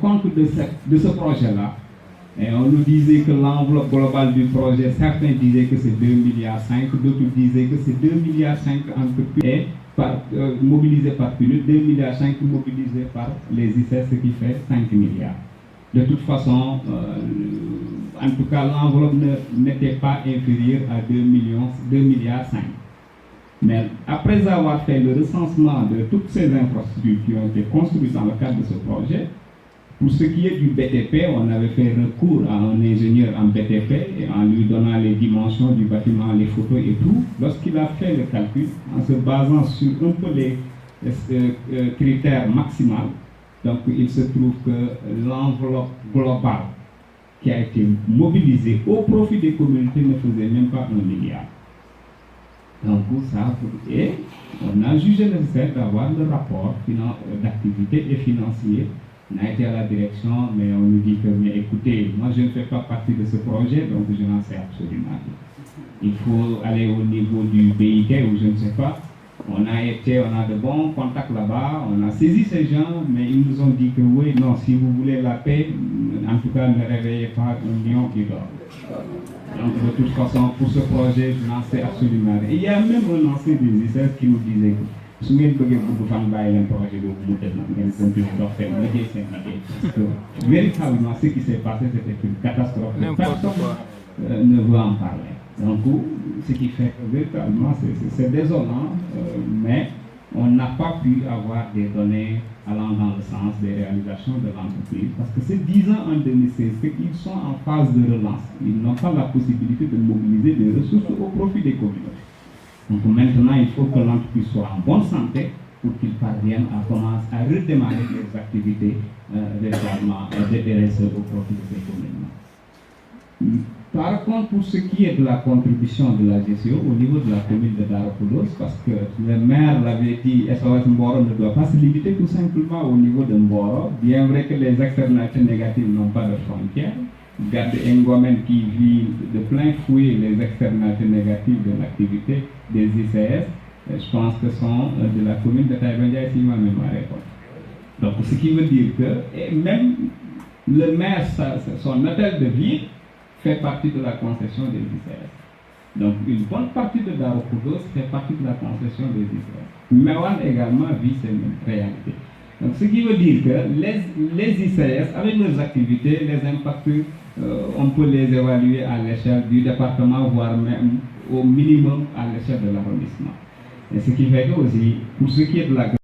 compte de ce projet-là, et on nous disait que l'enveloppe globale du projet, certains disaient que c'est 2,5 milliards, d'autres disaient que c'est 2,5 milliards entreprises mobilisés par PNUD, 2,5 milliards mobilisés par les ICS, ce qui fait 5 milliards. De toute façon, en tout cas, l'enveloppe n'était pas inférieure à 2,5 milliards. Mais après avoir fait le recensement de toutes ces infrastructures qui ont été construites dans le cadre de ce projet, pour ce qui est du BTP, on avait fait recours à un ingénieur en BTP et en lui donnant les dimensions du bâtiment, les photos et tout. Lorsqu'il a fait le calcul, en se basant sur un peu les critères maximaux, donc il se trouve que l'enveloppe globale qui a été mobilisée au profit des communautés ne faisait même pas 1 milliard. Donc ça, et on a jugé nécessaire d'avoir le rapport d'activité et financier. On a été à la direction, mais on nous dit que, mais écoutez, moi je ne fais pas partie de ce projet, donc je n'en sais absolument rien. Il faut aller au niveau du BIT ou je ne sais pas. On a de bons contacts là-bas, on a saisi ces gens, mais ils nous ont dit que oui, non, si vous voulez la paix, en tout cas ne réveillez pas un lion qui dort. Donc de toute façon, pour ce projet, je n'en sais absolument rien. Et il y a même un ancien des ICS qui nous disait que si vous voulez un projet de vous parce que véritablement ce qui s'est passé, c'était une catastrophe. Personne ne veut en parler. Donc, ce qui fait que véritablement c'est désolant, mais on n'a pas pu avoir des données allant dans le sens des réalisations de l'entreprise, parce que c'est 10 ans en 2016 qu'ils sont en phase de relance. Ils n'ont pas la possibilité de mobiliser des ressources au profit des communautés. Donc maintenant, il faut que l'entreprise soit en bonne santé pour qu'ils parviennent à redémarrer les activités véritablement d'intérêt au profit de ces communes. Par contre, pour ce qui est de la contribution de la GCO au niveau de la commune de Daropoulos, parce que le maire l'avait dit, SOS Mboro ne doit pas se limiter tout simplement au niveau de Mboro, bien vrai que les externalités négatives n'ont pas de frontières. Garde Ngomen qui vit de plein fouet les externalités négatives de l'activité des ICS, je pense que sont de la commune de Taïbandia, si ma mémoire est bonne. Donc, ce qui veut dire que, et même le maire, son hôtel de ville, fait partie de la concession des ICS. Donc, une bonne partie de Daropoulos fait partie de la concession des ICS. Mewan également vit ces mêmes réalités. Donc, ce qui veut dire que les ICS, avec leurs activités, les impacts, on peut les évaluer à l'échelle du département, voire même au minimum à l'échelle de l'arrondissement. Et ce qui fait que aussi, pour ce qui est de la